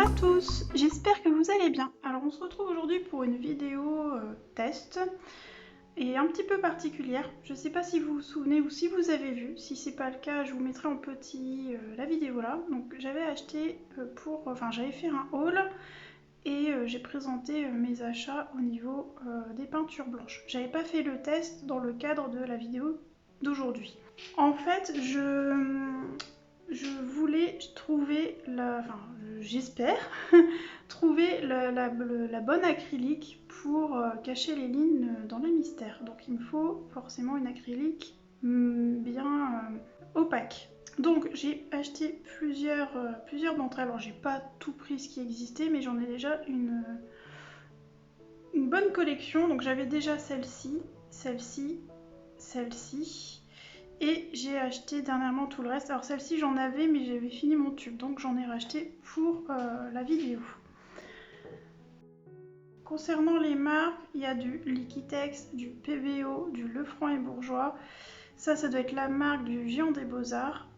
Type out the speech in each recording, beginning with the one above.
à tous, j'espère que vous allez bien. Alors on se retrouve aujourd'hui pour une vidéo test et un petit peu particulière. Je ne sais pas si vous vous souvenez ou si vous avez vu. Si c'est pas le cas, je vous mettrai en petit la vidéo là. Donc j'avais acheté j'avais fait un haul et j'ai présenté mes achats au niveau des peintures blanches. J'avais pas fait le test dans le cadre de la vidéo d'aujourd'hui. En fait, je voulais trouver j'espère trouver la bonne acrylique pour cacher les lignes dans les mystères. Donc il me faut forcément une acrylique bien opaque. Donc j'ai acheté plusieurs d'entre elles. Alors j'ai pas tout pris ce qui existait, mais j'en ai déjà une bonne collection. Donc j'avais déjà celle-ci, celle-ci, celle-ci. Et j'ai acheté dernièrement tout le reste. Alors celle-ci j'en avais mais j'avais fini mon tube, donc j'en ai racheté pour la vidéo. Concernant les marques, il y a du Liquitex, du PBO, du Lefranc et Bourgeois. Ça doit être la marque du Géant des Beaux-Arts.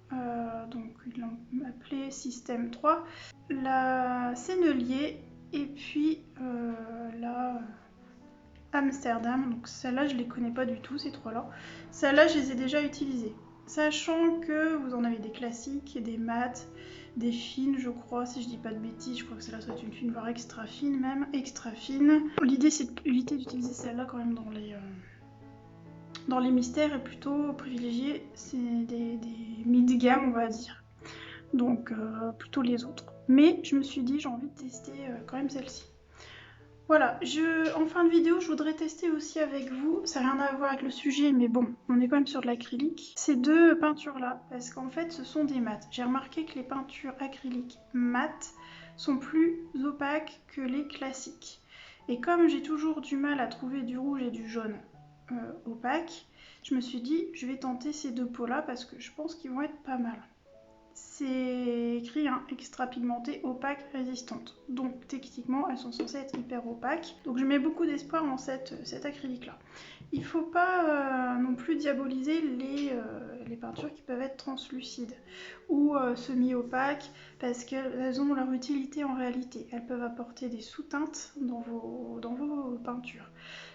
Donc ils l'ont appelé Système 3. La Sennelier et puis la Amsterdam. Donc celle-là je les connais pas du tout, ces trois-là. Celles-là je les ai déjà utilisées. Sachant que vous en avez des classiques, des mates, des fines je crois, si je dis pas de bêtises, je crois que celle-là soit une fine, voire extra fine même, extra fine. L'idée c'est d'utiliser celle-là quand même dans les mystères et plutôt privilégier c'est des mid-gamme on va dire. Donc plutôt les autres. Mais je me suis dit j'ai envie de tester quand même celle-ci. Voilà, en fin de vidéo, je voudrais tester aussi avec vous, ça n'a rien à voir avec le sujet, mais bon, on est quand même sur de l'acrylique, ces deux peintures-là, parce qu'en fait, ce sont des mates. J'ai remarqué que les peintures acryliques mates sont plus opaques que les classiques. Et comme j'ai toujours du mal à trouver du rouge et du jaune opaque, je me suis dit, je vais tenter ces deux pots-là, parce que je pense qu'ils vont être pas mal. C'est écrit extra pigmentée, opaque, résistante. Donc techniquement elles sont censées être hyper opaques. Donc je mets beaucoup d'espoir en cette acrylique là. Il ne faut pas non plus diaboliser les peintures qui peuvent être translucides ou semi-opaques parce qu'elles ont leur utilité en réalité. Elles peuvent apporter des sous-teintes dans vos peintures.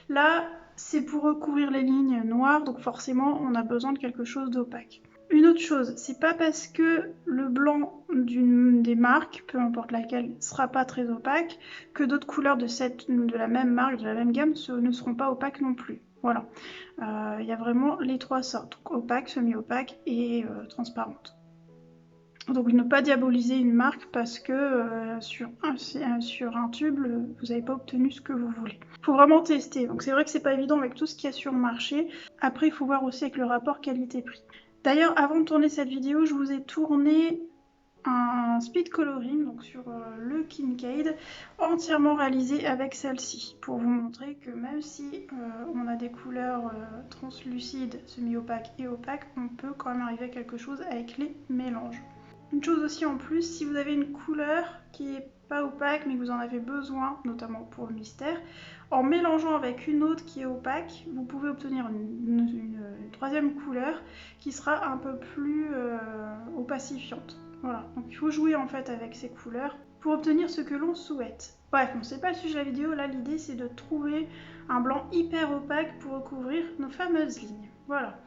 Là c'est pour recouvrir les lignes noires, donc forcément on a besoin de quelque chose d'opaque. Une autre chose, c'est pas parce que le blanc des marques, peu importe laquelle, sera pas très opaque, que d'autres couleurs de la même marque, de la même gamme, ne seront pas opaques non plus. Voilà. Il y a vraiment les trois sortes, donc opaque, semi-opaque et transparente. Donc ne pas diaboliser une marque parce que sur un tube, vous n'avez pas obtenu ce que vous voulez. Il faut vraiment tester. Donc c'est vrai que c'est pas évident avec tout ce qu'il y a sur le marché. Après, il faut voir aussi avec le rapport qualité-prix. D'ailleurs, avant de tourner cette vidéo, je vous ai tourné un speed coloring donc sur le Kincaid, entièrement réalisé avec celle-ci, pour vous montrer que même si on a des couleurs translucides, semi-opaques et opaques, on peut quand même arriver à quelque chose avec les mélanges. Une chose aussi en plus, si vous avez une couleur qui n'est pas opaque mais que vous en avez besoin, notamment pour le mystère, en mélangeant avec une autre qui est opaque, vous pouvez obtenir une troisième couleur qui sera un peu plus opacifiante. Voilà, donc il faut jouer en fait avec ces couleurs pour obtenir ce que l'on souhaite. Bref, bon, c'est pas le sujet de la vidéo, là l'idée c'est de trouver un blanc hyper opaque pour recouvrir nos fameuses lignes. Voilà.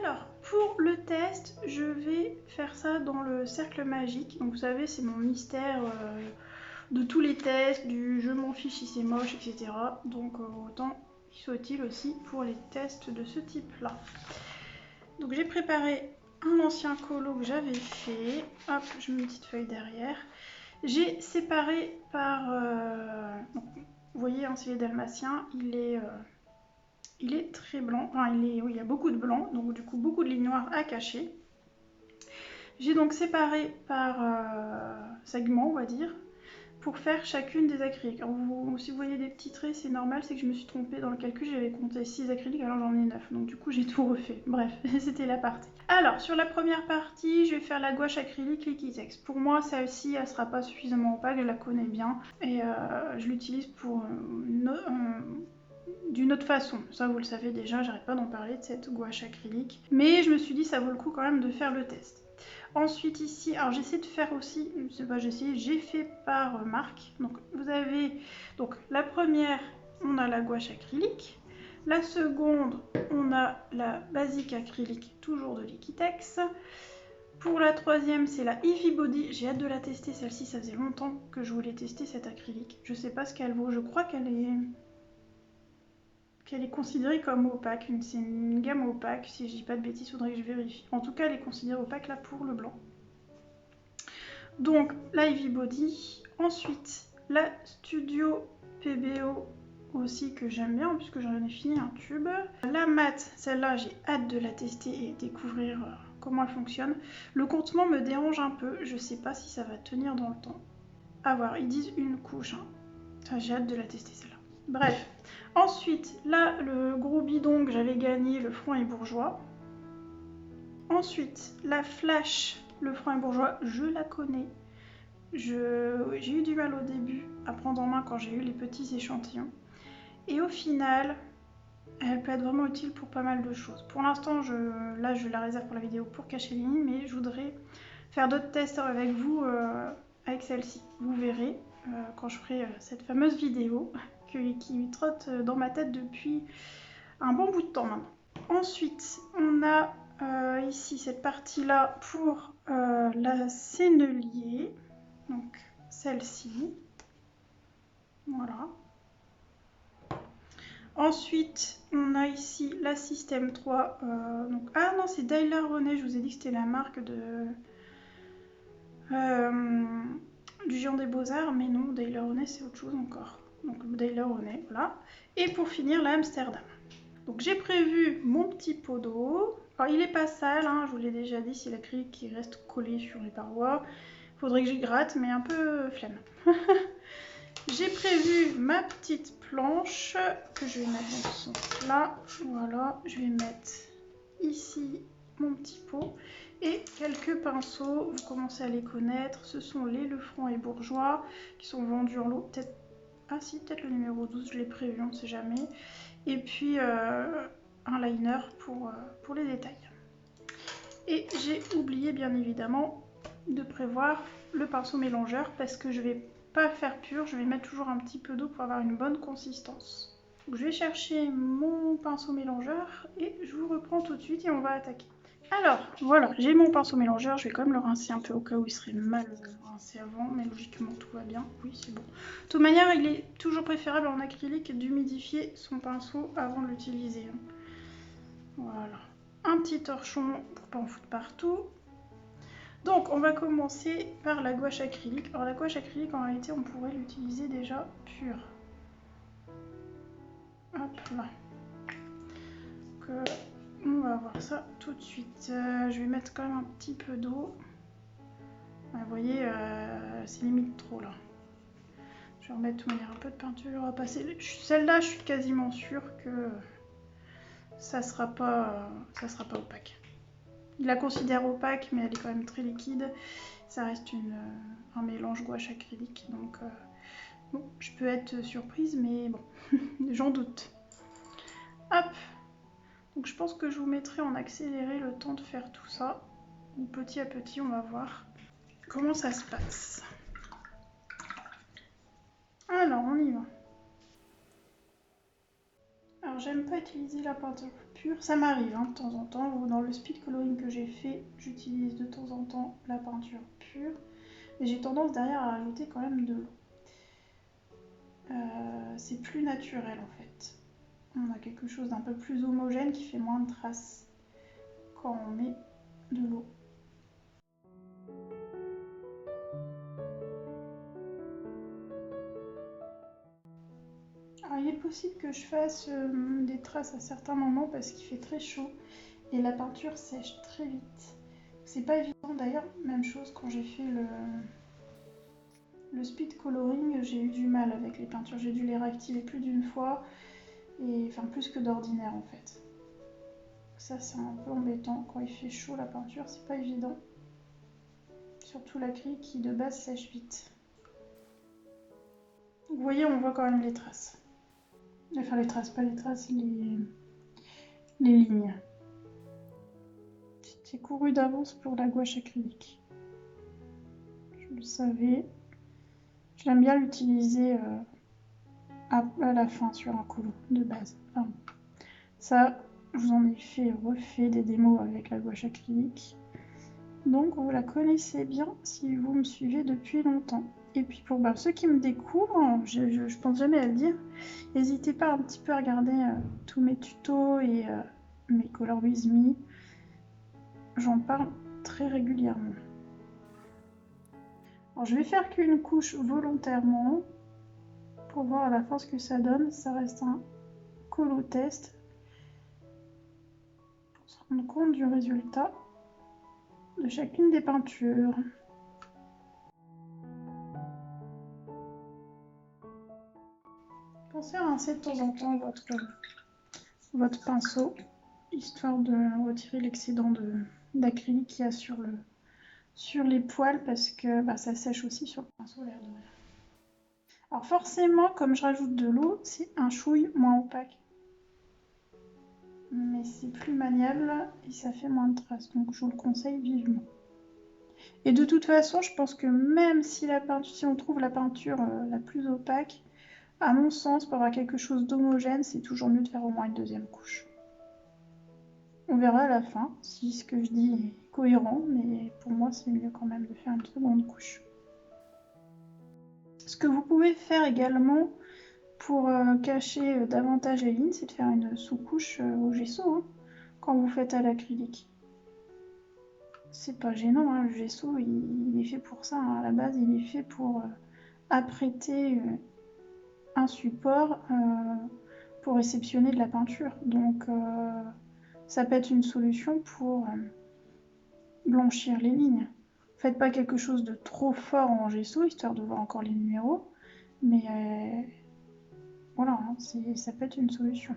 Alors, pour le test, je vais faire ça dans le cercle magique. Donc vous savez, c'est mon mystère de tous les tests, du je m'en fiche si c'est moche, etc. Donc autant qu'il soit utile aussi pour les tests de ce type-là. Donc j'ai préparé un ancien colo que j'avais fait. Hop, je mets une petite feuille derrière. J'ai séparé par... donc, vous voyez, c'est les dalmatiens, il est très blanc, enfin oui, il y a beaucoup de blanc, donc du coup beaucoup de lignes noires à cacher. J'ai donc séparé par segments, on va dire, pour faire chacune des acryliques. Alors, si vous voyez des petits traits, c'est normal, c'est que je me suis trompée dans le calcul, j'avais compté 6 acryliques, alors j'en ai 9, donc du coup j'ai tout refait. Bref, c'était la partie. Alors, sur la première partie, je vais faire la gouache acrylique Liquitex. Pour moi, celle-ci, elle sera pas suffisamment opaque, je la connais bien, et je l'utilise pour d'une autre façon. Ça, vous le savez déjà, j'arrête pas d'en parler de cette gouache acrylique. Mais je me suis dit, ça vaut le coup quand même de faire le test. Ensuite ici, alors j'essaie de faire aussi, j'ai fait par marque. Donc vous avez, donc la première, on a la gouache acrylique. La seconde, on a la basique acrylique, toujours de Liquitex. Pour la troisième, c'est la Heavy Body. J'ai hâte de la tester, celle-ci, ça faisait longtemps que je voulais tester cette acrylique. Je sais pas ce qu'elle vaut, je crois qu'elle est considérée comme opaque. C'est une gamme opaque, si je dis pas de bêtises, il faudrait que je vérifie. En tout cas, elle est considérée opaque là pour le blanc. Donc la Heavy Body. Ensuite, la Studio PBO aussi que j'aime bien puisque j'en ai fini un tube. La mat, celle-là, j'ai hâte de la tester et découvrir comment elle fonctionne. Le comptement me dérange un peu, je sais pas si ça va tenir dans le temps. À voir, ils disent une couche. Hein. J'ai hâte de la tester celle-là. Bref. Ensuite, là, le gros bidon que j'avais gagné, le Franc et Bourgeois. Ensuite, la Flash, le Franc et Bourgeois, je la connais. J'ai eu du mal au début à prendre en main quand j'ai eu les petits échantillons. Et au final, elle peut être vraiment utile pour pas mal de choses. Pour l'instant, là, je la réserve pour la vidéo pour cacher les lignes, mais je voudrais faire d'autres tests avec vous avec celle-ci. Vous verrez quand je ferai cette fameuse vidéo qui trotte dans ma tête depuis un bon bout de temps maintenant. Ensuite, on a ici cette partie-là pour la sennelier. Donc celle-ci, voilà. Ensuite, on a ici la Système 3. Donc, ah non, c'est Daler Rowney, je vous ai dit que c'était la marque du Géant des Beaux-Arts, mais non, Daler Rowney c'est autre chose encore. Donc Daler Rowney, voilà. Et pour finir, la Amsterdam. Donc j'ai prévu mon petit pot d'eau. Alors il n'est pas sale, hein, je vous l'ai déjà dit, c'est l'acrylique qui reste collé sur les parois. Faudrait que j'y gratte, mais un peu flemme. J'ai prévu ma petite planche que je vais mettre dans ce sens-là. Voilà, je vais mettre ici mon petit pot et quelques pinceaux. Vous commencez à les connaître. Ce sont les Lefranc et Bourgeois qui sont vendus en lot. Peut-être, ah si, peut-être le numéro 12, je l'ai prévu, on ne sait jamais. Et puis un liner pour les détails. Et j'ai oublié bien évidemment de prévoir le pinceau mélangeur parce que je vais pas faire pur, je vais mettre toujours un petit peu d'eau pour avoir une bonne consistance. Donc je vais chercher mon pinceau mélangeur et je vous reprends tout de suite et on va attaquer. Alors voilà, j'ai mon pinceau mélangeur, je vais quand même le rincer un peu au cas où il serait mal rincé avant, mais logiquement tout va bien, oui c'est bon. De toute manière, il est toujours préférable en acrylique d'humidifier son pinceau avant de l'utiliser. Voilà, un petit torchon pour pas en foutre partout. Donc on va commencer par la gouache acrylique. Alors la gouache acrylique en réalité on pourrait l'utiliser déjà pure. Hop là. Donc, on va voir ça tout de suite. Je vais mettre quand même un petit peu d'eau. Vous voyez, c'est limite trop là. Je vais remettre de toute manière un peu de peinture à passer. Celle-là je suis quasiment sûre que ça sera pas opaque. Il la considère opaque, mais elle est quand même très liquide. Ça reste un mélange gouache acrylique, donc bon, je peux être surprise, mais bon, j'en doute. Hop. Donc je pense que je vous mettrai en accéléré le temps de faire tout ça. Donc, petit à petit, on va voir comment ça se passe. Alors, on y va. Alors, j'aime pas utiliser la peinture pure, ça m'arrive hein, de temps en temps. Dans le speed coloring que j'ai fait, j'utilise de temps en temps la peinture pure. Mais j'ai tendance derrière à rajouter quand même de l'eau. C'est plus naturel en fait. On a quelque chose d'un peu plus homogène qui fait moins de traces quand on met de l'eau. Alors il est possible que je fasse des traces à certains moments parce qu'il fait très chaud et la peinture sèche très vite. C'est pas évident d'ailleurs, même chose quand j'ai fait le speed coloring, j'ai eu du mal avec les peintures, j'ai dû les réactiver plus d'une fois, et enfin plus que d'ordinaire en fait. Ça c'est un peu embêtant, quand il fait chaud la peinture c'est pas évident. Surtout l'acrylique qui de base sèche vite. Vous voyez, on voit quand même les traces. Enfin les traces, pas les traces, les lignes. J'ai couru d'avance pour la gouache acrylique. Je le savais. J'aime bien l'utiliser à la fin sur un colo de base. Enfin, ça, je vous en ai refait des démos avec la gouache acrylique. Donc vous la connaissez bien si vous me suivez depuis longtemps. Et puis pour ceux qui me découvrent, je pense jamais à le dire, n'hésitez pas un petit peu à regarder tous mes tutos et mes Color With Me. J'en parle très régulièrement. Alors je vais faire qu'une couche volontairement pour voir à la fin ce que ça donne. Ça reste un colo test pour se rendre compte du résultat de chacune des peintures. Pensez à rincer de temps en temps votre pinceau, histoire de retirer l'excédent d'acrylique qu'il y a sur les poils, parce que ça sèche aussi sur le pinceau, l'air de rien. Alors forcément, comme je rajoute de l'eau, c'est un chouille moins opaque. Mais c'est plus maniable et ça fait moins de traces, donc je vous le conseille vivement. Et de toute façon, je pense que même si on trouve la peinture la plus opaque, à mon sens, pour avoir quelque chose d'homogène, c'est toujours mieux de faire au moins une deuxième couche. On verra à la fin si ce que je dis est cohérent, mais pour moi, c'est mieux quand même de faire une seconde couche. Ce que vous pouvez faire également pour cacher davantage les lignes, c'est de faire une sous-couche au gesso quand vous faites à l'acrylique. C'est pas gênant, hein, le gesso il est fait pour ça, hein. À la base il est fait pour apprêter un support pour réceptionner de la peinture. Donc ça peut être une solution pour blanchir les lignes. Faites pas quelque chose de trop fort en gesso, histoire de voir encore les numéros, mais voilà, hein, ça peut être une solution.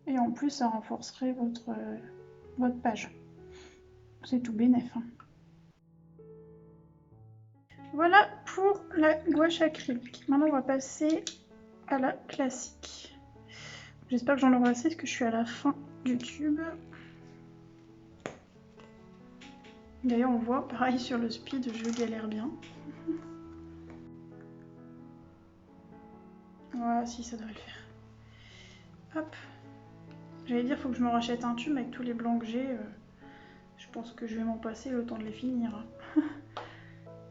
Et en plus ça renforcerait votre page. C'est tout bénef. Hein. Voilà pour la gouache acrylique. Maintenant, on va passer à la classique. J'espère que j'en aurai assez parce que je suis à la fin du tube. D'ailleurs, on voit, pareil sur le speed, je galère bien. Voilà, si, ça devrait le faire. Hop. J'allais dire, il faut que je me rachète un tube avec tous les blancs que j'ai. Je pense que je vais m'en passer le temps de les finir.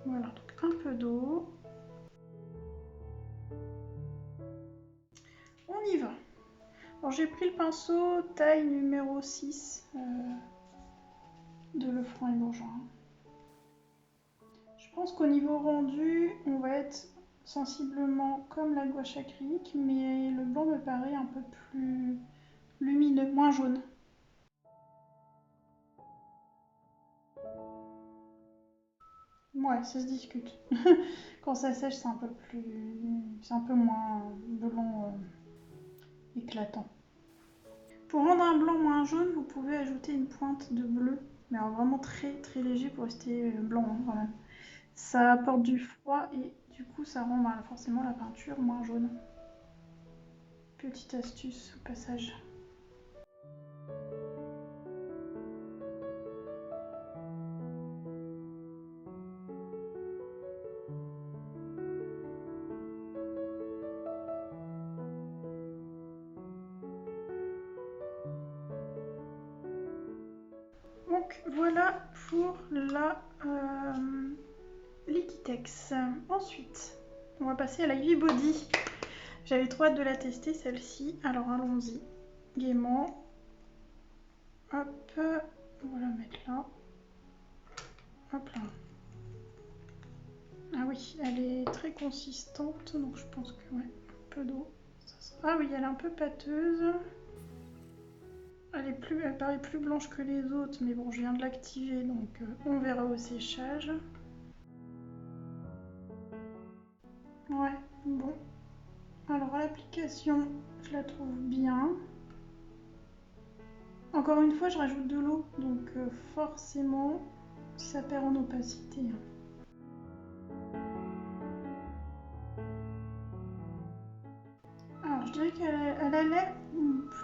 Voilà, donc un peu d'eau. On y va. Alors j'ai pris le pinceau taille numéro 6 de Lefranc et Bourgeois. Je pense qu'au niveau rendu, on va être sensiblement comme la gouache acrylique, mais le blanc me paraît un peu plus lumineux, moins jaune. Ouais, ça se discute. Quand ça sèche, c'est un peu moins blanc éclatant. Pour rendre un blanc moins jaune, vous pouvez ajouter une pointe de bleu, mais alors vraiment très très léger pour rester blanc hein, quand même. Ça apporte du froid et du coup ça rend forcément la peinture moins jaune. Petite astuce au passage. Donc voilà pour la Liquitex. Ensuite, on va passer à la Ivy Body. J'avais trop hâte de la tester celle-ci, alors allons-y gaiement. Hop, on va la mettre là. Hop là. Ah oui, elle est très consistante, donc je pense que ouais, un peu d'eau. Ah oui, elle est un peu pâteuse. Elle paraît plus blanche que les autres, mais bon, je viens de l'activer, donc on verra au séchage. Ouais, bon. Alors à l'application, je la trouve bien. Encore une fois, je rajoute de l'eau, donc forcément, ça perd en opacité. Je dirais qu'elle a l'air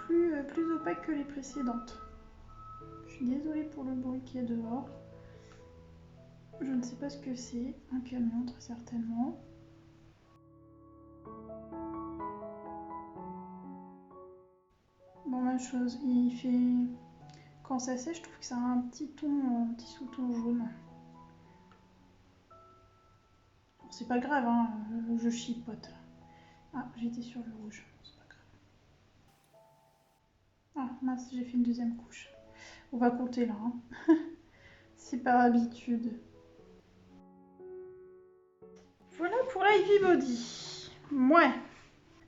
plus opaque que les précédentes. Je suis désolée pour le bruit qu'il y a dehors. Je ne sais pas ce que c'est, un camion très certainement. Bon, même chose, il fait... Quand ça sèche, je trouve que ça a un petit ton, un petit sous-ton jaune. Bon, c'est pas grave, hein, je chipote. Ah, j'étais sur le rouge, c'est pas grave. Ah, mince, j'ai fait une deuxième couche. On va compter là, hein. C'est par habitude. Voilà pour l'Ivy Body. Ouais.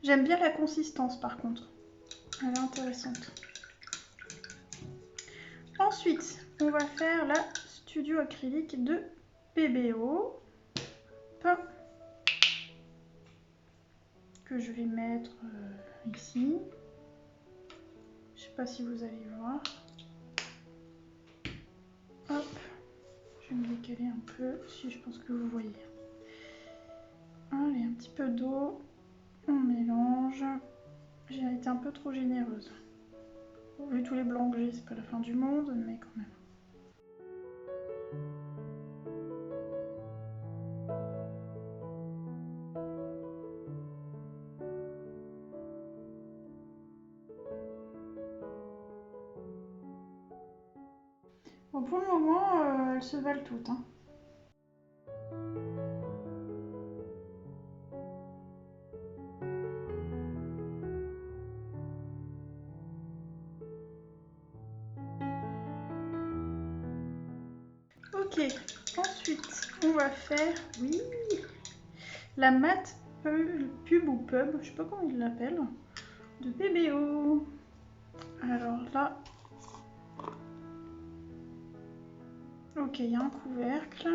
J'aime bien la consistance par contre. Elle est intéressante. Ensuite, on va faire la Studio Acrylique de PBO. Que je vais mettre ici. Je sais pas si vous allez voir. Hop. Je vais me décaler un peu, si je pense que vous voyez. Allez, un petit peu d'eau. On mélange. J'ai été un peu trop généreuse. Vu tous les blancs que j'ai, c'est pas la fin du monde, mais quand même. Bon, pour le moment, elles se valent toutes, hein. Ok, ensuite, on va faire, oui, la mat pub ou pub, je sais pas comment ils l'appellent, de PBO. Alors là, ok, il y a un couvercle.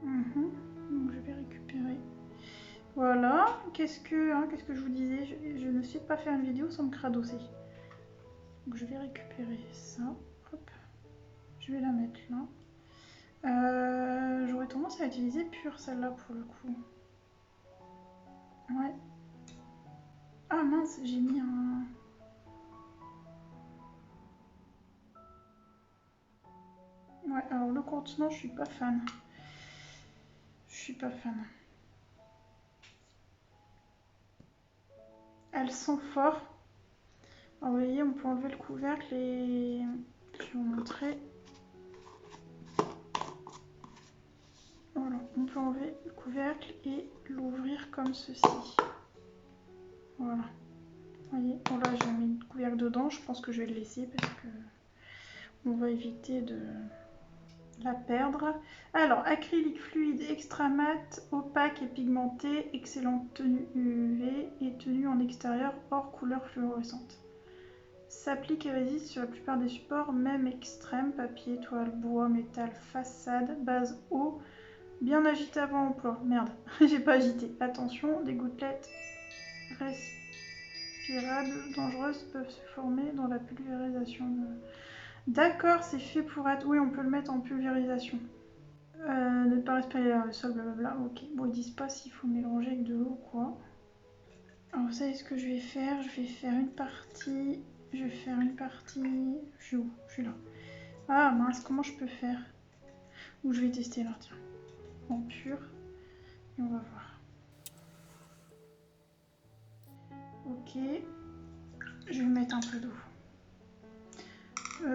Donc je vais récupérer. Voilà, qu'est-ce que je vous disais, je ne sais pas faire une vidéo sans me cradosser. Donc je vais récupérer ça, hop, je vais la mettre là. J'aurais tendance à utiliser pure celle-là pour le coup. Ouais. Ah mince, j'ai mis un... Ouais, alors le contenant, je suis pas fan. Je suis pas fan. Elle sent fort. Alors, vous voyez, on peut enlever le couvercle et... Je vais vous montrer. Voilà, on peut enlever le couvercle et l'ouvrir comme ceci. Voilà. Vous voyez, bon là j'ai mis le couvercle dedans, je pense que je vais le laisser parce que on va éviter de la perdre. Alors, acrylique fluide extra mat, opaque et pigmenté, excellente tenue UV et tenue en extérieur hors couleur fluorescente. S'applique et résiste sur la plupart des supports, même extrêmes, papier, toile, bois, métal, façade, base eau. Bien agité avant emploi. Merde, j'ai pas agité. Attention, des gouttelettes respirables dangereuses peuvent se former dans la pulvérisation. D'accord, c'est fait pour être... Oui, on peut le mettre en pulvérisation. Ne pas respirer le sol, blablabla. Ok, bon, ils disent pas s'il faut mélanger avec de l'eau ou quoi. Alors, vous savez ce que je vais faire? Je vais faire une partie... Je vais faire une partie... Je suis où? Je suis là. Ah mince, comment je peux faire? Ou je vais tester là, tiens. En pur. Et on va voir. Ok. Je vais mettre un peu d'eau.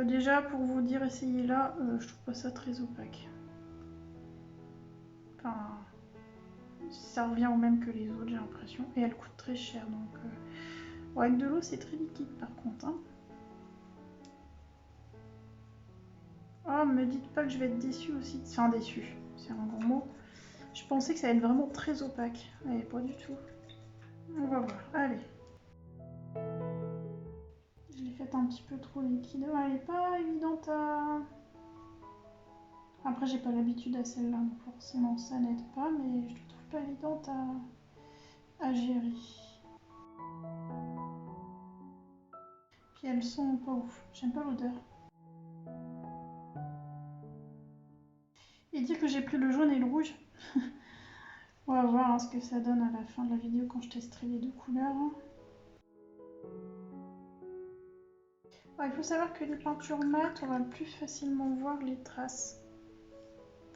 Déjà, pour vous dire, essayez là, je trouve pas ça très opaque. Enfin, ça revient au même que les autres, j'ai l'impression. Et elle coûte très cher, donc... Bon, avec de l'eau, c'est très liquide par contre. Hein. Oh, me dites pas que je vais être déçue aussi. Enfin, déçue, c'est un grand mot. Je pensais que ça allait être vraiment très opaque. Mais pas du tout. On va voir. Allez. Je l'ai faite un petit peu trop liquide. Elle n'est pas évidente à... Après, j'ai pas l'habitude à celle-là, donc forcément ça n'aide pas, mais je ne trouve pas évidente à gérer. Puis elles sont pas ouf. J'aime pas l'odeur. Et dire que j'ai pris le jaune et le rouge. On va voir hein, ce que ça donne à la fin de la vidéo quand je testerai les deux couleurs. Il faut savoir que les peintures mates, on va plus facilement voir les traces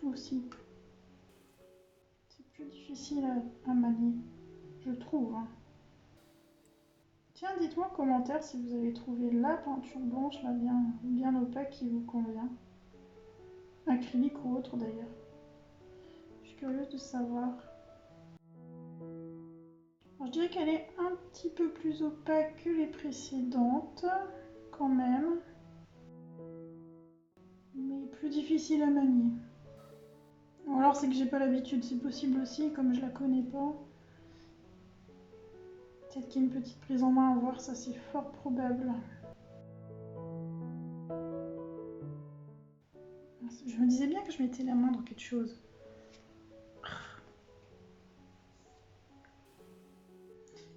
aussi. C'est plus difficile à manier, je trouve. Hein. Tiens, dites-moi en commentaire si vous avez trouvé la peinture blanche là bien opaque qui vous convient. Acrylique ou autre d'ailleurs. Je suis curieuse de savoir. Alors, je dirais qu'elle est un petit peu plus opaque que les précédentes, quand même. Mais plus difficile à manier. Ou alors c'est que j'ai pas l'habitude, c'est possible aussi, comme je la connais pas. Peut-être qu'il y a une petite prise en main à voir, ça c'est fort probable. Je me disais bien que je mettais la main dans quelque chose.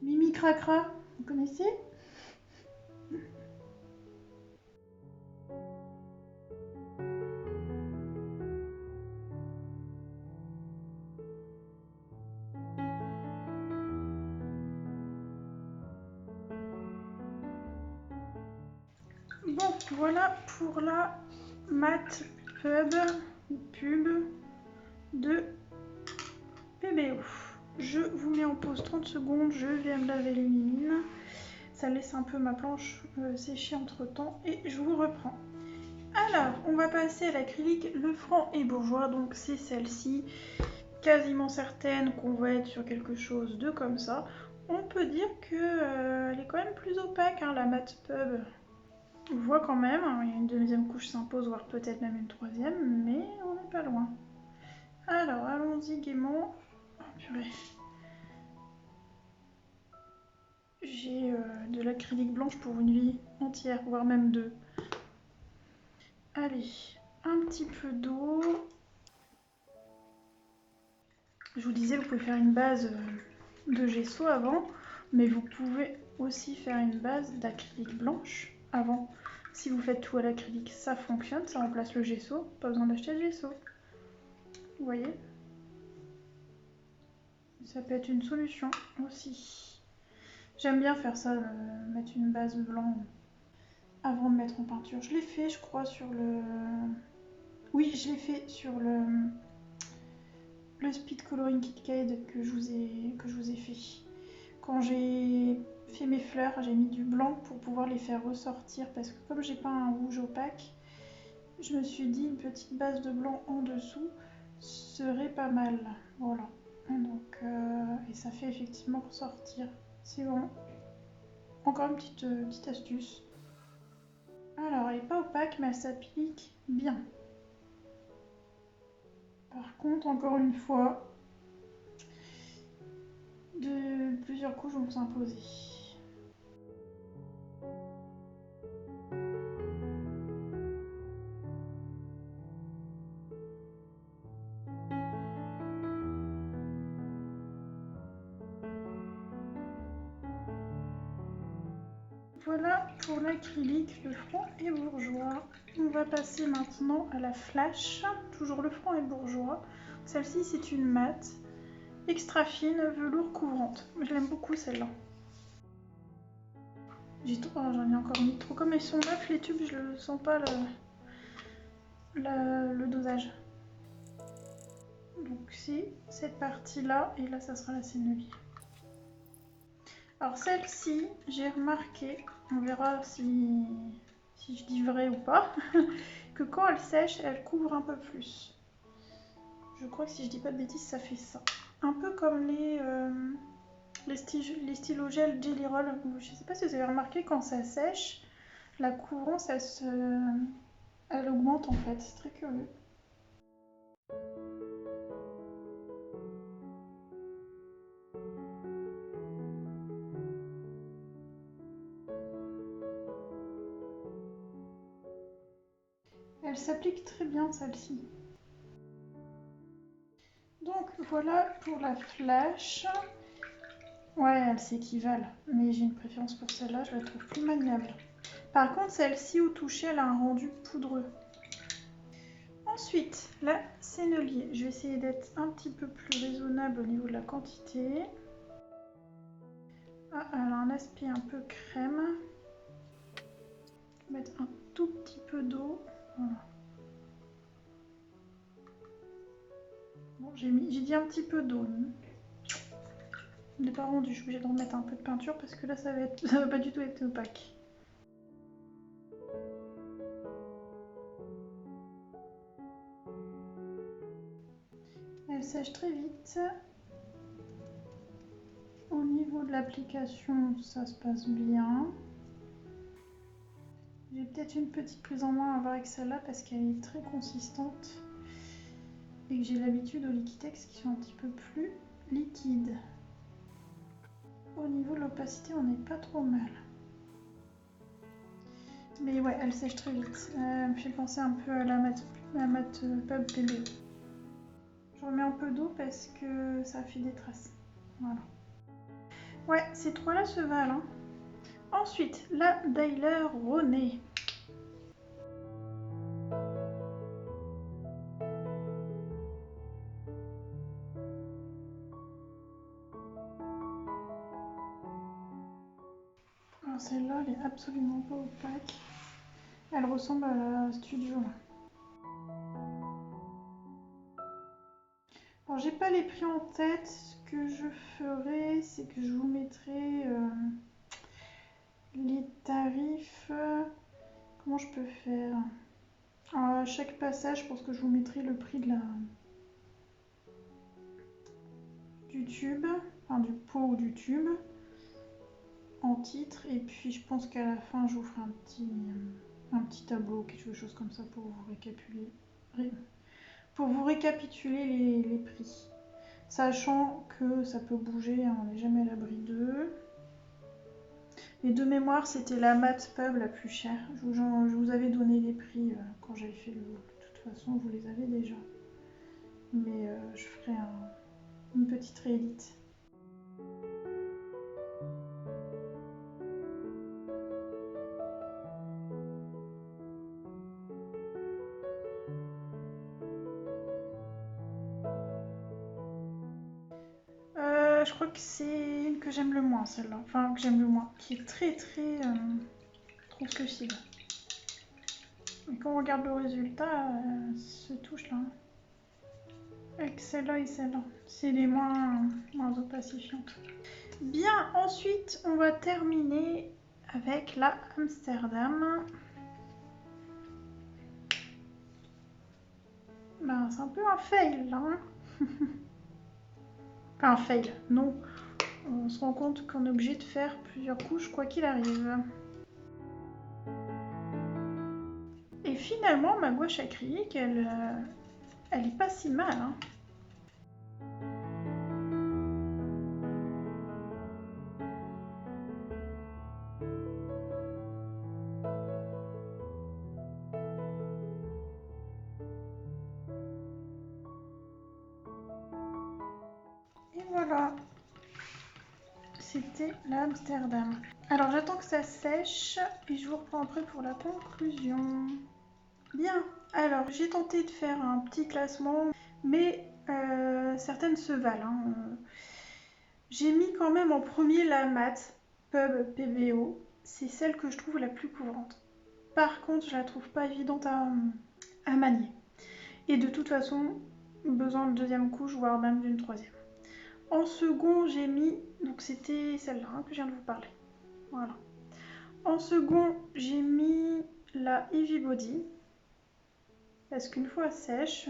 Mimi Cracra, vous connaissez? Bon, voilà pour la mat pub de PBO. Je vous mets en pause 30 secondes, je viens me laver les mines. Ça laisse un peu ma planche sécher entre temps et je vous reprends. Alors, on va passer à l'acrylique Lefranc et Bourgeois, donc c'est celle-ci. Quasiment certaine qu'on va être sur quelque chose de comme ça. On peut dire qu'elle est quand même plus opaque, hein, la mat pub. On voit quand même, hein, il y a une deuxième couche s'impose, voire peut-être même une troisième, mais on n'est pas loin. Alors, allons-y gaiement. Oh purée. J'ai de l'acrylique blanche pour une vie entière, voire même deux. Allez, un petit peu d'eau. Je vous disais, vous pouvez faire une base de gesso avant, mais vous pouvez aussi faire une base d'acrylique blanche avant. Si vous faites tout à l'acrylique, ça fonctionne, ça remplace le gesso, pas besoin d'acheter de gesso. Vous voyez? Ça peut être une solution aussi. J'aime bien faire ça, mettre une base blanche avant de mettre en peinture. Je l'ai fait, je crois, sur le... Oui, je l'ai fait sur le Speed Coloring KitKat que je vous ai fait. Quand j'ai fait mes fleurs, j'ai mis du blanc pour pouvoir les faire ressortir parce que comme j'ai pas un rouge opaque, je me suis dit une petite base de blanc en dessous serait pas mal. Voilà. Donc, et ça fait effectivement ressortir. C'est bon. Encore une petite astuce. Alors, elle n'est pas opaque, mais elle s'applique bien. Par contre, encore une fois, de plusieurs couches vont s'imposer. Voilà pour l'acrylique Lefranc et Bourgeois. On va passer maintenant à la flash, toujours Lefranc et Bourgeois. Celle-ci c'est une mat, extra fine, velours couvrante. Je l'aime beaucoup celle-là. J'en ai encore mis trop. Comme ils sont neufs les tubes, je ne sens pas le dosage. Donc c'est cette partie-là et là ça sera la sennelier. Alors celle-ci, j'ai remarqué, on verra si je dis vrai ou pas, que quand elle sèche, elle couvre un peu plus. Je crois que si je dis pas de bêtises, ça fait ça. Un peu comme les stylos gel Jelly Roll. Je sais pas si vous avez remarqué, quand ça sèche, la couvrance, elle augmente en fait. C'est très curieux. Elle s'applique très bien celle-ci. Donc voilà pour la flash. Ouais, elles s'équivalent, mais j'ai une préférence pour celle-là, je la trouve plus maniable. Par contre, celle-ci au toucher, elle a un rendu poudreux. Ensuite, la sennelier. Je vais essayer d'être un petit peu plus raisonnable au niveau de la quantité. Ah, elle a un aspect un peu crème. On va mettre un tout petit peu d'eau. Voilà. Bon, j'ai dit un petit peu d'eau. Je l'ai pas rendu, je suis obligée de remettre un peu de peinture parce que là ça va pas du tout être opaque. Elle sèche très vite. Au niveau de l'application, ça se passe bien. J'ai peut-être une petite prise en main à avoir avec celle-là parce qu'elle est très consistante et que j'ai l'habitude aux Liquitex qui sont un petit peu plus liquides. Au niveau de l'opacité, on n'est pas trop mal. Mais ouais, elle sèche très vite. Elle me fait penser un peu à la mat Pub PBO. Je remets un peu d'eau parce que ça a fait des traces. Voilà. Ouais, ces trois-là se valent. Hein. Ensuite, la Daler Roné. Alors celle-là, elle est absolument pas opaque. Elle ressemble à la Studio. Alors j'ai pas les prix en tête. Ce que je ferai, c'est que je vous mettrai les tarifs. Comment je peux faire? Alors, à chaque passage, je pense que je vous mettrai le prix de du tube, enfin du pot ou du tube en titre. Et puis je pense qu'à la fin, je vous ferai un petit tableau, quelque chose comme ça pour vous récapituler les prix. Sachant que ça peut bouger, hein, on n'est jamais à l'abri d'eux. Et de mémoire, c'était la Mat Pub la plus chère. Je vous avais donné les prix quand j'avais fait le haul. De toute façon, vous les avez déjà. Mais je ferai une petite réédite. Je crois que c'est une que j'aime le moins, celle-là. Enfin, que j'aime le moins. Qui est très translucide. Et quand on regarde le résultat, se touche là. Avec celle-là et celle-là. C'est les moins opacifiantes. Bien, ensuite, on va terminer avec la Amsterdam. Ben, c'est un peu un fail là. Hein. Enfin, un fail, non. On se rend compte qu'on est obligé de faire plusieurs couches quoi qu'il arrive. Et finalement, ma gouache acrylique, elle est pas si mal. Hein. Et voilà. C'était la Amsterdam. Alors j'attends que ça sèche et je vous reprends après pour la conclusion. Bien, alors j'ai tenté de faire un petit classement, mais certaines se valent. Hein. J'ai mis quand même en premier la Mat Pub PBO. C'est celle que je trouve la plus couvrante. Par contre, je la trouve pas évidente à manier. Et de toute façon, besoin de deuxième couche, voire même d'une troisième. En second, j'ai mis, donc c'était celle-là hein, que je viens de vous parler. Voilà. En second, j'ai mis la Heavy Body. Parce qu'une fois sèche,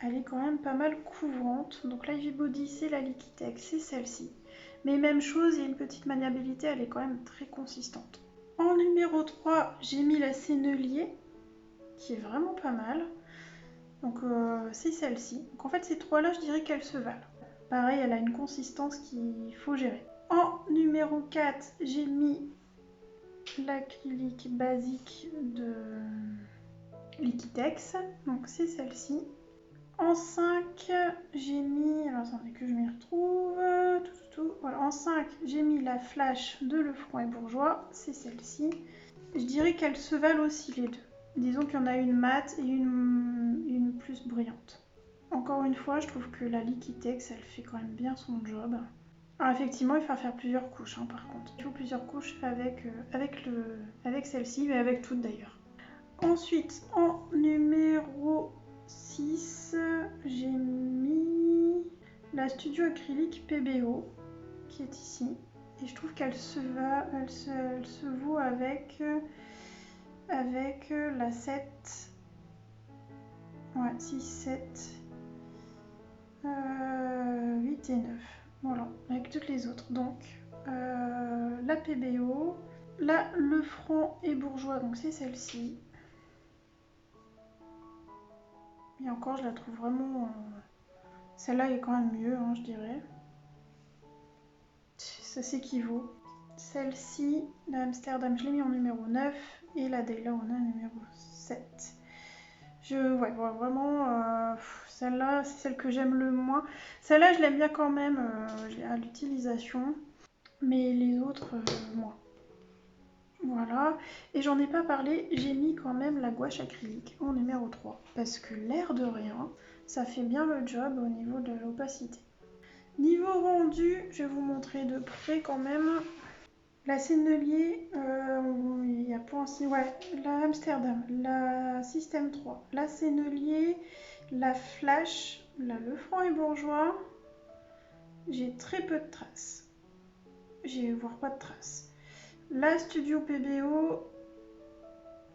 elle est quand même pas mal couvrante. Donc la Heavy Body, c'est la Liquitex, c'est celle-ci. Mais même chose, il y a une petite maniabilité, elle est quand même très consistante. En numéro 3, j'ai mis la Sennelier, qui est vraiment pas mal. Donc c'est celle-ci. Donc en fait ces trois-là, je dirais qu'elles se valent. Pareil, elle a une consistance qu'il faut gérer. En numéro 4, j'ai mis l'acrylique basique de Liquitex. Donc c'est celle-ci. En 5, j'ai mis... Alors attendez que je m'y retrouve. Voilà, en 5, j'ai mis la Flash de Lefranc et Bourgeois. C'est celle-ci. Je dirais qu'elles se valent aussi les deux. Disons qu'il y en a une mate et une plus brillante. Encore une fois, je trouve que la Liquitex, elle fait quand même bien son job. Alors effectivement, il faut faire plusieurs couches hein, par contre. Il faut plusieurs couches avec celle-ci, mais avec toutes d'ailleurs. Ensuite, en numéro 6, j'ai mis la Studio Acrylique PBO qui est ici. Et je trouve qu'elle se vaut avec la 7. Ouais, 6, 7, 8 et 9. Voilà, avec toutes les autres. Donc, la PBO. Là, le franc et bourgeois, donc c'est celle-ci. Et encore, je la trouve vraiment... Celle-là est quand même mieux, hein, je dirais. Ça s'équivaut. Celle-ci, la Amsterdam, je l'ai mis en numéro 9. Et la Daytona en numéro 7. Ouais, vraiment, celle-là, c'est celle que j'aime le moins. Celle-là, je l'aime bien quand même à l'utilisation. Mais les autres, moins. Voilà. Et j'en ai pas parlé, j'ai mis quand même la gouache acrylique en numéro 3. Parce que l'air de rien, ça fait bien le job au niveau de l'opacité. Niveau rendu, je vais vous montrer de près quand même. La Sennelier, il y a pas ainsi, ouais, la Amsterdam, la Système 3, la Sennelier, la Flash, la Lefranc et Bourgeois, j'ai très peu de traces. J'ai voire pas de traces. La Studio PBO,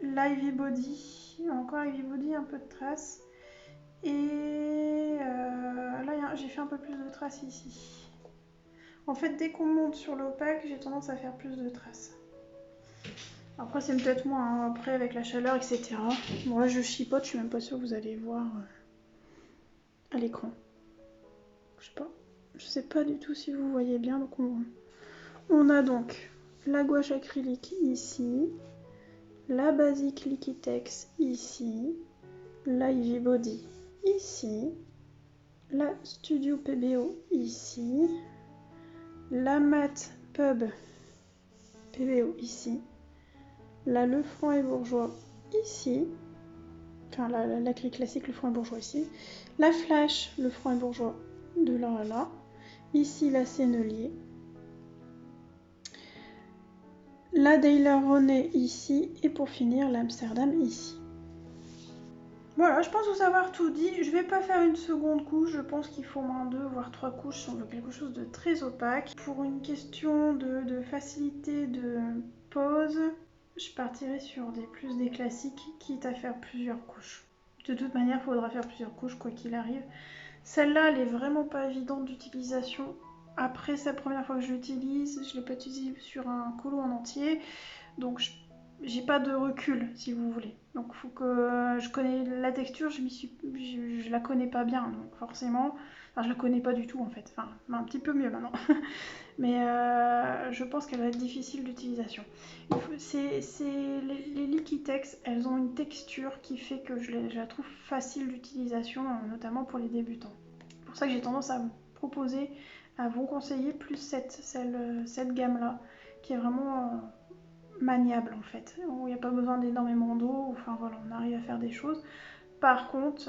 l'Ivy Body, encore Ivy Body, un peu de traces. Et là, j'ai fait un peu plus de traces ici. En fait, dès qu'on monte sur l'opaque, j'ai tendance à faire plus de traces. Après, c'est peut-être moi, hein, après avec la chaleur, etc. Bon, là, je chipote, je suis même pas sûre que vous allez voir à l'écran. Je sais pas du tout si vous voyez bien. Donc on a donc la gouache acrylique ici, la basique Liquitex ici, la Ivy Body ici, la Studio PBO ici, la Matte Pub PBO ici, la Lefranc et Bourgeois ici, enfin l'acrylique classique Lefranc et Bourgeois ici, la Flash Lefranc et Bourgeois de là à là, ici la Sennelier, la Daler-Rowney ici et pour finir l'Amsterdam ici. Voilà, je pense vous avoir tout dit. Je vais pas faire une seconde couche, je pense qu'il faut au moins 2 voire 3 couches si on veut quelque chose de très opaque. Pour une question de facilité de pose, je partirai sur plus des classiques, quitte à faire plusieurs couches. De toute manière, il faudra faire plusieurs couches quoi qu'il arrive. Celle-là, elle est vraiment pas évidente d'utilisation. Après, c'est la première fois que je l'utilise, je l'ai pas utilisée sur un colo en entier, donc j'ai pas de recul si vous voulez. Donc faut que je connais la texture, je la connais pas bien, donc forcément, enfin je la connais pas du tout en fait, enfin un petit peu mieux maintenant. Mais je pense qu'elle va être difficile d'utilisation. Les Liquitex, elles ont une texture qui fait que je la trouve facile d'utilisation, notamment pour les débutants. C'est pour ça que j'ai tendance à vous proposer, à vous conseiller plus cette gamme-là, qui est vraiment maniable en fait, où il n'y a pas besoin d'énormément d'eau, enfin voilà, on arrive à faire des choses. Par contre,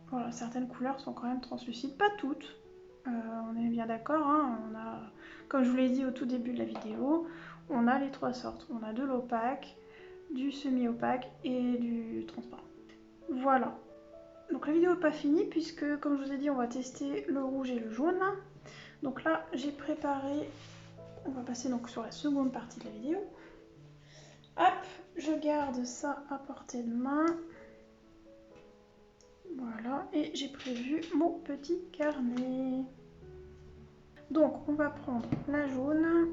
voilà, certaines couleurs sont quand même translucides, pas toutes. On est bien d'accord, hein, on a, comme je vous l'ai dit au tout début de la vidéo, on a les 3 sortes. On a de l'opaque, du semi-opaque et du transparent. Voilà. Donc la vidéo n'est pas finie puisque, comme je vous ai dit, on va tester le rouge et le jaune. Donc là, j'ai préparé... On va passer donc sur la seconde partie de la vidéo. Hop, je garde ça à portée de main. Voilà, et j'ai prévu mon petit carnet. Donc, on va prendre la jaune.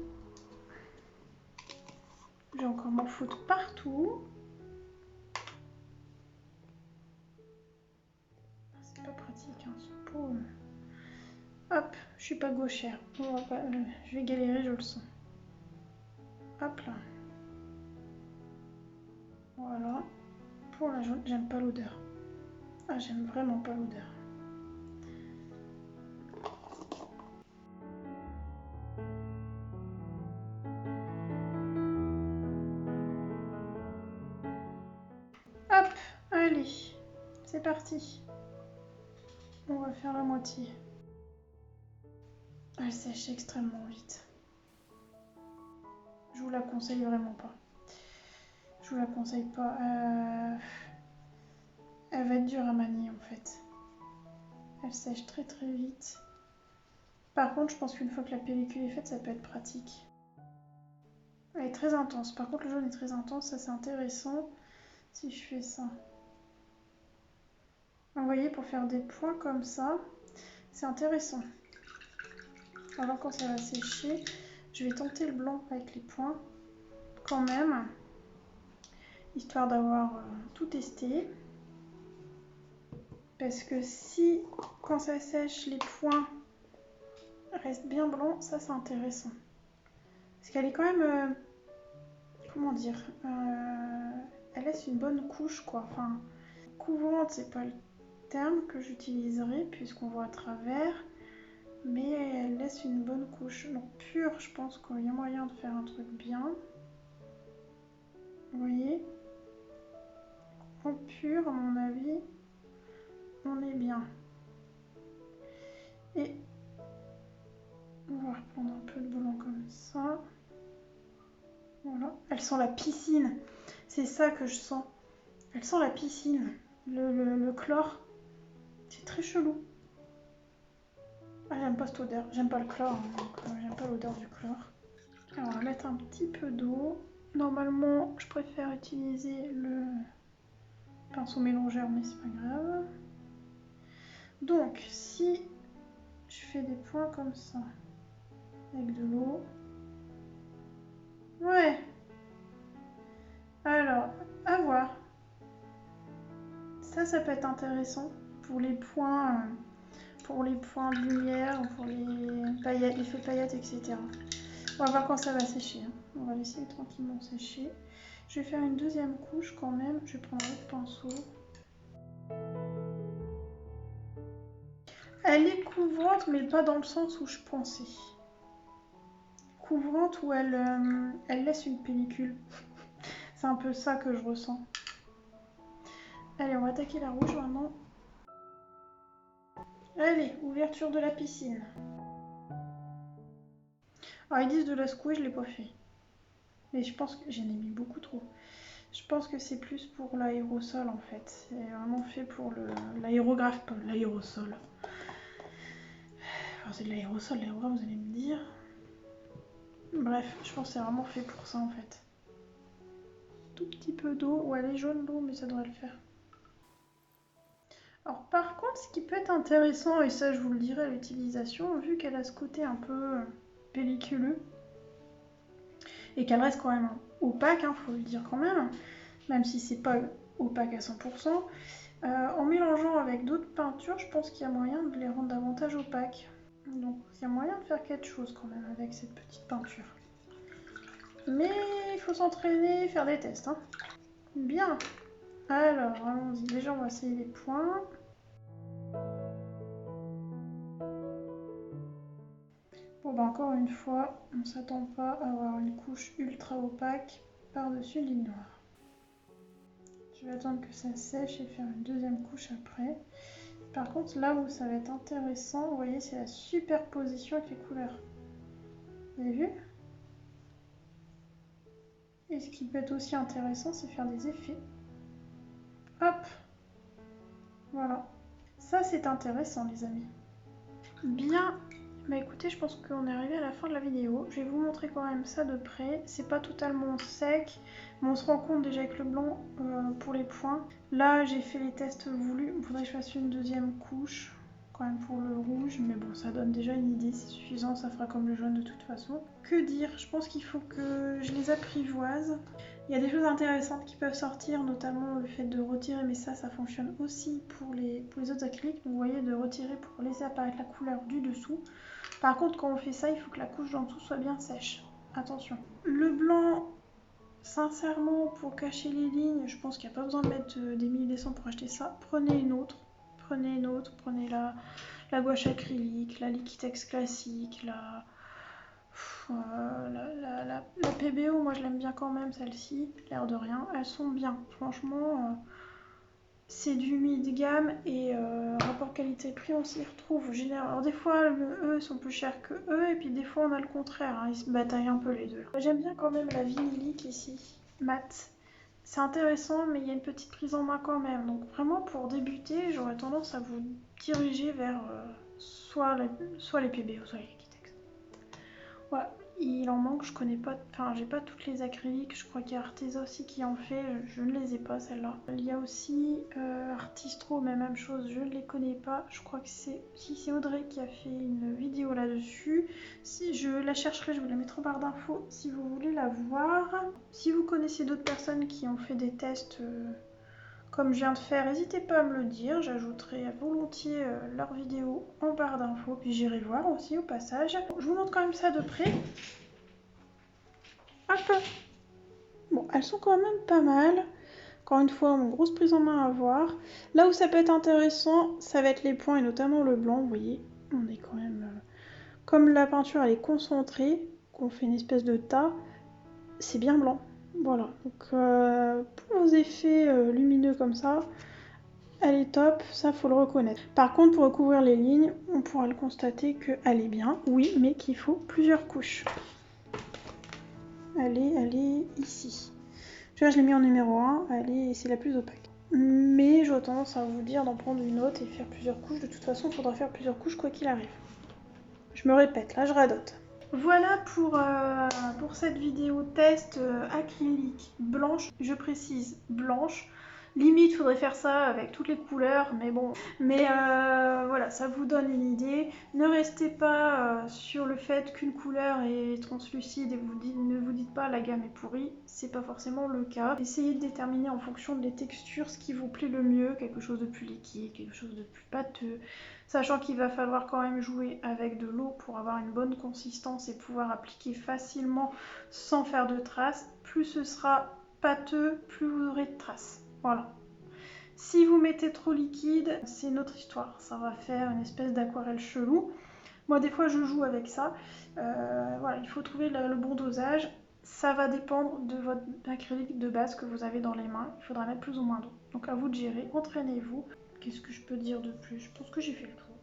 J'ai encore mon foutre partout. C'est pas pratique, hein, ce pot. Hop, je suis pas gauchère. Je vais galérer, je le sens. Hop là. Voilà. Pour la jaune, j'aime pas l'odeur. Ah, j'aime vraiment pas l'odeur. Hop, allez, c'est parti. On va faire la moitié. Elle sèche extrêmement vite. Je vous la conseille vraiment pas. Je vous la conseille pas. Elle va être dure à manier en fait. Elle sèche très très vite. Par contre, je pense qu'une fois que la pellicule est faite, ça peut être pratique. Elle est très intense. Par contre, le jaune est très intense. Ça, c'est intéressant si je fais ça. Vous voyez, pour faire des points comme ça, c'est intéressant. Alors quand ça va sécher, je vais tenter le blanc avec les points quand même, histoire d'avoir tout testé. Parce que si, quand ça sèche, les points restent bien blancs, ça c'est intéressant. Parce qu'elle est quand même, comment dire, elle laisse une bonne couche quoi. Enfin, couvrante, c'est pas le terme que j'utiliserai puisqu'on voit à travers. Mais elle laisse une bonne couche. Donc pure, je pense qu'il y a moyen de faire un truc bien. Vous voyez? En pur, à mon avis, on est bien. Et on va reprendre un peu de blanc comme ça. Voilà. Elle sent la piscine. C'est ça que je sens. Elle sent la piscine. Le chlore. C'est très chelou. Ah, j'aime pas cette odeur. J'aime pas le chlore. Hein, donc j'aime pas l'odeur du chlore. Alors, on va mettre un petit peu d'eau. Normalement, je préfère utiliser le pinceau mélangeur, mais c'est pas grave. Donc, si je fais des points comme ça, avec de l'eau. Ouais. Alors, à voir. Ça peut être intéressant pour les points de lumière, pour les paillettes, l'effet paillettes, etc. On va voir quand ça va sécher. Hein. On va laisser tranquillement sécher. Je vais faire une deuxième couche quand même. Je vais prendre l'autre pinceau. Elle est couvrante, mais pas dans le sens où je pensais. Couvrante où elle laisse une pellicule. C'est un peu ça que je ressens. Allez, on va attaquer la rouge maintenant. Allez, ouverture de la piscine. Alors ils disent de la secouer, je l'ai pas fait. Mais je pense que j'en ai mis beaucoup trop. Je pense que c'est plus pour l'aérosol en fait. C'est vraiment fait pour l'aérographe, pas l'aérosol. Enfin, c'est de l'aérosol, l'aérographe, vous allez me dire. Bref, je pense que c'est vraiment fait pour ça en fait. Tout petit peu d'eau. Ouais, elle est jaune l'eau, mais ça devrait le faire. Alors par contre, ce qui peut être intéressant, et ça je vous le dirai à l'utilisation, vu qu'elle a ce côté un peu pelliculeux, et qu'elle reste quand même opaque, hein, faut le dire quand même si c'est pas opaque à 100%, en mélangeant avec d'autres peintures, je pense qu'il y a moyen de les rendre davantage opaques. Donc il y a moyen de faire quelque chose quand même avec cette petite peinture. Mais il faut s'entraîner, faire des tests. Hein. Bien. Alors, allons-y. Déjà, on va essayer les points. Bon, bah encore une fois, on ne s'attend pas à avoir une couche ultra opaque par-dessus une ligne noire. Je vais attendre que ça sèche et faire une deuxième couche après. Par contre, là où ça va être intéressant, vous voyez, c'est la superposition avec les couleurs. Vous avez vu? Et ce qui peut être aussi intéressant, c'est faire des effets. Hop! Voilà. Ça, c'est intéressant, les amis. Bien. Bah écoutez, je pense qu'on est arrivé à la fin de la vidéo. Je vais vous montrer quand même ça de près. C'est pas totalement sec, mais on se rend compte déjà avec le blanc pour les points. Là, j'ai fait les tests voulus. Il faudrait que je fasse une deuxième couche quand même pour le rouge, mais bon, ça donne déjà une idée, c'est suffisant, ça fera comme le jaune de toute façon. Que dire? Je pense qu'il faut que je les apprivoise. Il y a des choses intéressantes qui peuvent sortir, notamment le fait de retirer, mais ça fonctionne aussi pour les autres acryliques. Donc vous voyez, de retirer pour laisser apparaître la couleur du dessous. Par contre, quand on fait ça, il faut que la couche d'en dessous soit bien sèche. Attention. Le blanc, sincèrement, pour cacher les lignes, je pense qu'il n'y a pas besoin de mettre des milliers de cents pour acheter ça. Prenez une autre. Prenez la gouache acrylique, la Liquitex classique, la PBO, moi je l'aime bien quand même celle-ci, l'air de rien. Elles sont bien, franchement, C'est du mid de gamme et rapport qualité-prix, on s'y retrouve. Général. Alors des fois, eux sont plus chers que eux, et puis des fois on a le contraire, hein, ils se bataillent un peu les deux. J'aime bien quand même la vinylique ici, mat. C'est intéressant, mais il y a une petite prise en main quand même. Donc vraiment, pour débuter, j'aurais tendance à vous diriger vers soit les PBO, soit les Liquitex. Ouais, il en manque, je connais pas, enfin j'ai pas toutes les acryliques, je crois qu'il y a Arteza aussi qui en fait, je ne les ai pas celles-là. Il y a aussi Artistro, mais même chose, je ne les connais pas, je crois que c'est Audrey qui a fait une vidéo là-dessus. Si je la chercherai, je vous la mettrai en barre d'infos si vous voulez la voir. Si vous connaissez d'autres personnes qui ont fait des tests comme je viens de faire, n'hésitez pas à me le dire, j'ajouterai volontiers leur vidéo en barre d'infos, puis j'irai voir aussi au passage. Je vous montre quand même ça de près. Hop. Bon, elles sont quand même pas mal. Encore une fois, une grosse prise en main à voir. Là où ça peut être intéressant, ça va être les points et notamment le blanc, vous voyez. On est quand même... Comme la peinture elle est concentrée, qu'on fait une espèce de tas, c'est bien blanc. Voilà, donc pour vos effets lumineux comme ça, elle est top, ça faut le reconnaître. Par contre, pour recouvrir les lignes, on pourra le constater qu'elle est bien, oui, mais qu'il faut plusieurs couches. Elle est ici. Tu vois, je l'ai mis en numéro 1, c'est la plus opaque. Mais j'aurais tendance à vous dire d'en prendre une autre et faire plusieurs couches. De toute façon, il faudra faire plusieurs couches quoi qu'il arrive. Je me répète, là je radote. Voilà pour cette vidéo test acrylique blanche. Je précise blanche. Limite, il faudrait faire ça avec toutes les couleurs, mais bon. Mais voilà, ça vous donne une idée. Ne restez pas sur le fait qu'une couleur est translucide et ne vous dites pas la gamme est pourrie. C'est pas forcément le cas. Essayez de déterminer en fonction des textures ce qui vous plaît le mieux. Quelque chose de plus liquide, quelque chose de plus pâteux. Sachant qu'il va falloir quand même jouer avec de l'eau pour avoir une bonne consistance et pouvoir appliquer facilement sans faire de traces. Plus ce sera pâteux, plus vous aurez de traces. Voilà. Si vous mettez trop liquide, c'est une autre histoire. Ça va faire une espèce d'aquarelle chelou. Moi, des fois, je joue avec ça. Voilà, il faut trouver le bon dosage. Ça va dépendre de votre acrylique de base que vous avez dans les mains. Il faudra mettre plus ou moins d'eau. Donc à vous de gérer, entraînez-vous. Qu'est-ce que je peux dire de plus? Je pense que j'ai fait le tour.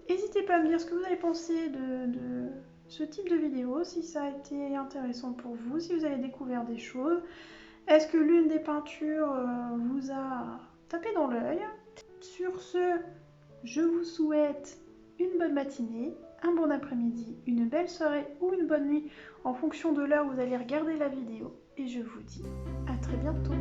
N'hésitez pas à me dire ce que vous avez pensé de ce type de vidéo, si ça a été intéressant pour vous, si vous avez découvert des choses. Est-ce que l'une des peintures vous a tapé dans l'œil? Sur ce, je vous souhaite une bonne matinée, un bon après-midi, une belle soirée ou une bonne nuit en fonction de l'heure où vous allez regarder la vidéo. Et je vous dis à très bientôt.